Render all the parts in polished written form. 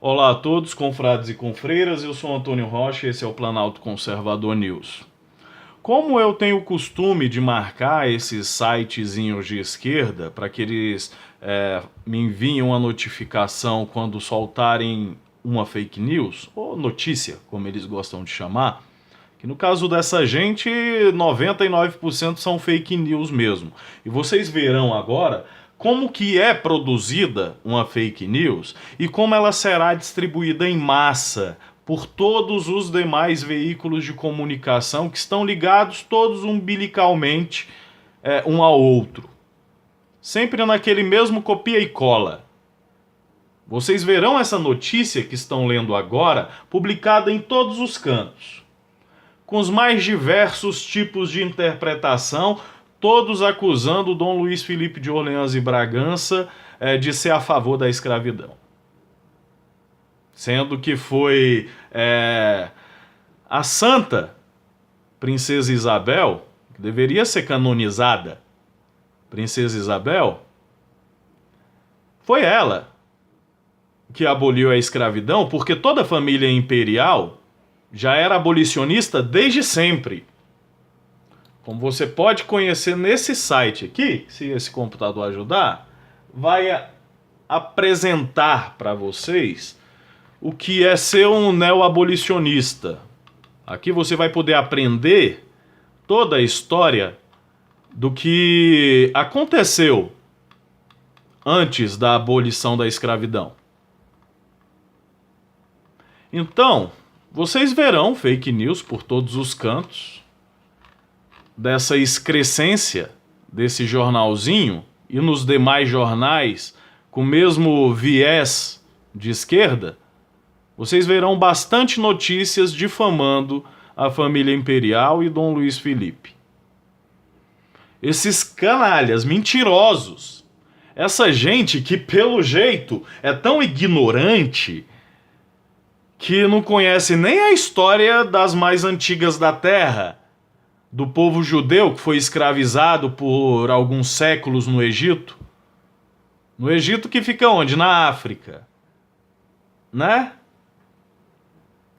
Olá a todos, confrades e confreiras, eu sou Antônio Rocha e esse é o Planalto Conservador News. Como eu tenho o costume de marcar esses sitezinhos de esquerda para que eles me enviem uma notificação quando soltarem uma fake news, ou notícia, como eles gostam de chamar, que no caso dessa gente, 99% são fake news mesmo. E vocês verão agora como que é produzida uma fake news e como ela será distribuída em massa por todos os demais veículos de comunicação que estão ligados todos umbilicalmente um ao outro. Sempre naquele mesmo copia e cola. Vocês verão essa notícia que estão lendo agora publicada em todos os cantos, com os mais diversos tipos de interpretação, todos acusando Dom Luiz Felipe de Orleans e Bragança de ser a favor da escravidão. Sendo que foi a santa Princesa Isabel, que deveria ser canonizada, Princesa Isabel, foi ela que aboliu a escravidão, porque toda a família imperial já era abolicionista desde sempre. Como você pode conhecer nesse site aqui, se esse computador ajudar, vai apresentar para vocês o que é ser um neoabolicionista. Aqui você vai poder aprender toda a história do que aconteceu antes da abolição da escravidão. Então, vocês verão fake news por todos os cantos dessa excrescência desse jornalzinho e nos demais jornais com o mesmo viés de esquerda. Vocês verão bastante notícias difamando a família imperial e Dom Luiz Felipe. Esses canalhas mentirosos, essa gente que pelo jeito é tão ignorante que não conhece nem a história das mais antigas da Terra, do povo judeu que foi escravizado por alguns séculos no Egito. No Egito que fica onde? Na África. Né?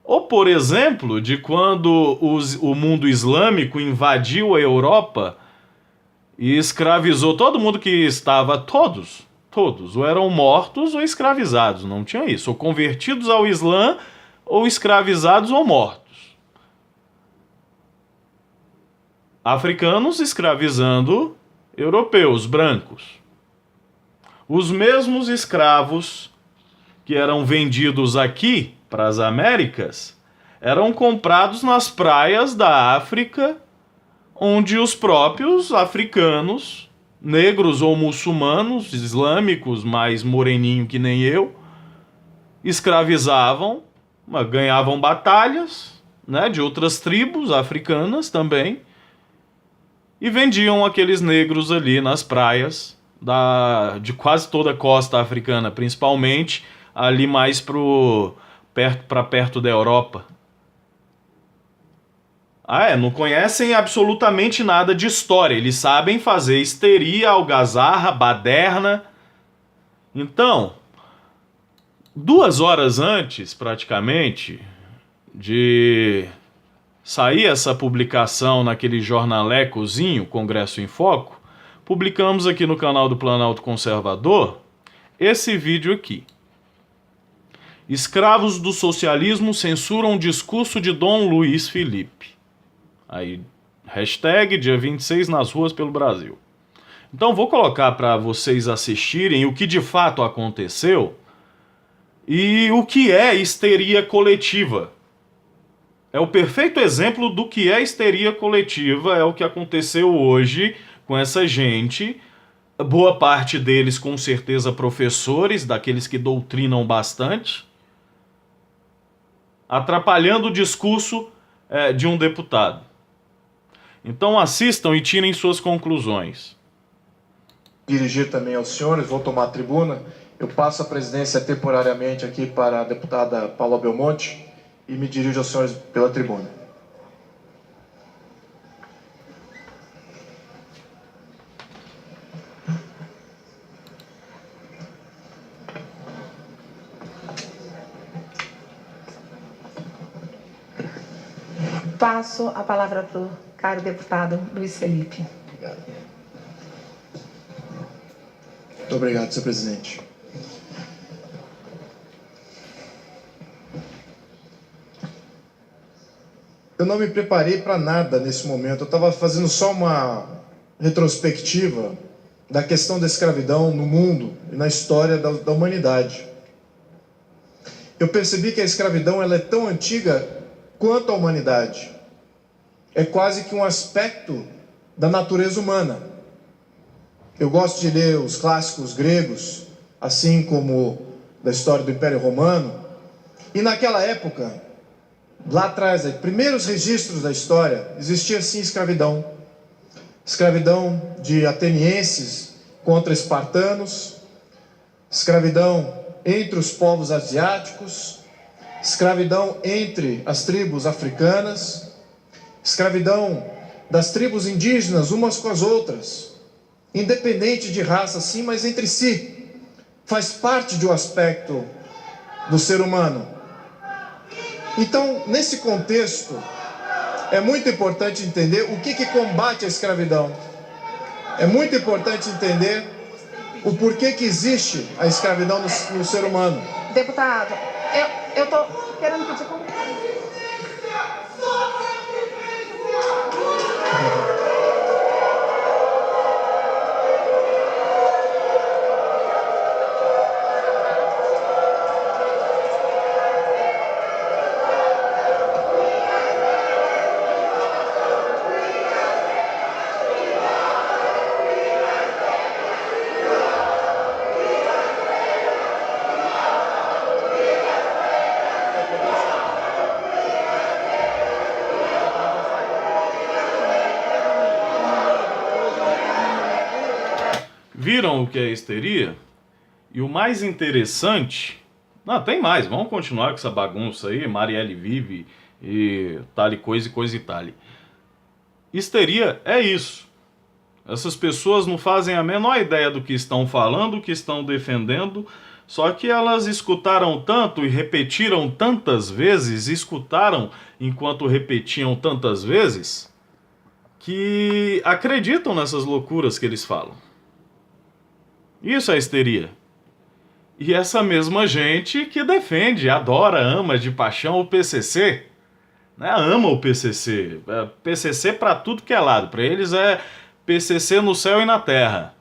Ou, por exemplo, de quando o mundo islâmico invadiu a Europa e escravizou todo mundo que estava... Todos, ou eram mortos ou escravizados, não tinha isso. Ou convertidos ao Islã, ou escravizados ou mortos. Africanos escravizando europeus, brancos. Os mesmos escravos que eram vendidos aqui para as Américas eram comprados nas praias da África, onde os próprios africanos, negros ou muçulmanos, islâmicos, mais moreninho que nem eu, escravizavam, ganhavam batalhas, né, de outras tribos africanas também, e vendiam aqueles negros ali nas praias de quase toda a costa africana, principalmente ali mais para perto da Europa. Não conhecem absolutamente nada de história. Eles sabem fazer histeria, algazarra, baderna. Então, 2 horas antes, praticamente, de sair essa publicação naquele jornalecozinho, Congresso em Foco, publicamos aqui no canal do Planalto Conservador esse vídeo aqui. Escravos do socialismo censuram o discurso de Dom Luiz Felipe. Aí, hashtag dia 26 nas ruas pelo Brasil. Então vou colocar para vocês assistirem o que de fato aconteceu e o que é histeria coletiva. É o perfeito exemplo do que é histeria coletiva, é o que aconteceu hoje com essa gente, boa parte deles com certeza professores, daqueles que doutrinam bastante, atrapalhando o discurso de um deputado. Então assistam e tirem suas conclusões. Dirigir também aos senhores, vou tomar a tribuna. Eu passo a presidência temporariamente aqui para a deputada Paula Belmonte e me dirijo aos senhores pela tribuna. Passo a palavra para o caro deputado Luiz Felipe. Obrigado. Muito obrigado, senhor presidente. Eu não me preparei para nada nesse momento. Eu estava fazendo só uma retrospectiva da questão da escravidão no mundo e na história da humanidade. Eu percebi que a escravidão ela é tão antiga quanto a humanidade. É quase que um aspecto da natureza humana. Eu gosto de ler os clássicos gregos, assim como da história do Império Romano. E naquela época, lá atrás, primeiros registros da história, existia sim escravidão. Escravidão de atenienses contra espartanos, escravidão entre os povos asiáticos, escravidão entre as tribos africanas, escravidão das tribos indígenas umas com as outras, independente de raça sim, mas entre si. Faz parte de um aspecto do ser humano. Então, nesse contexto, é muito importante entender o que combate a escravidão. É muito importante entender o porquê que existe a escravidão no ser humano. Deputado, eu estou querendo pedir como... Viram o que é histeria? E o mais interessante... Não, tem mais. Vamos continuar com essa bagunça aí. Marielle vive e tal e coisa e tal. Histeria é isso. Essas pessoas não fazem a menor ideia do que estão falando, o que estão defendendo, só que elas escutaram tanto e repetiram tantas vezes, escutaram enquanto repetiam tantas vezes, que acreditam nessas loucuras que eles falam. Isso é histeria. E essa mesma gente que defende, adora, ama de paixão o PCC, né? Ama o PCC. PCC para tudo que é lado. Para eles é PCC no céu e na terra.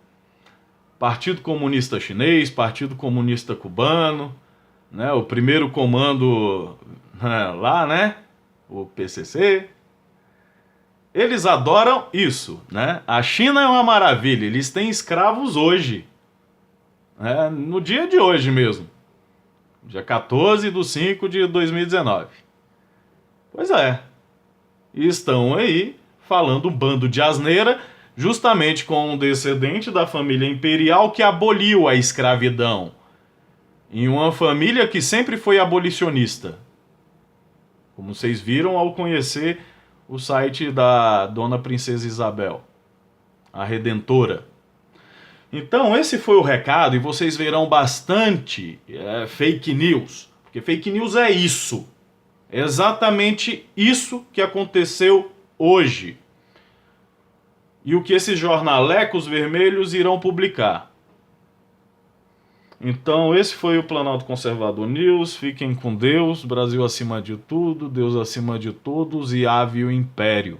Partido Comunista Chinês, Partido Comunista Cubano, né? O primeiro comando lá, né? O PCC. Eles adoram isso, né? A China é uma maravilha. Eles têm escravos hoje. No dia de hoje mesmo, dia 14/5 de 2019. Pois é, e estão aí falando um bando de asneira, justamente com um descendente da família imperial que aboliu a escravidão, em uma família que sempre foi abolicionista, como vocês viram ao conhecer o site da Dona Princesa Isabel, a Redentora. Então esse foi o recado, e vocês verão bastante fake news, porque fake news é isso, é exatamente isso que aconteceu hoje, e o que esses jornalecos vermelhos irão publicar. Então esse foi o Planalto Conservador News, fiquem com Deus, Brasil acima de tudo, Deus acima de todos e ave o império.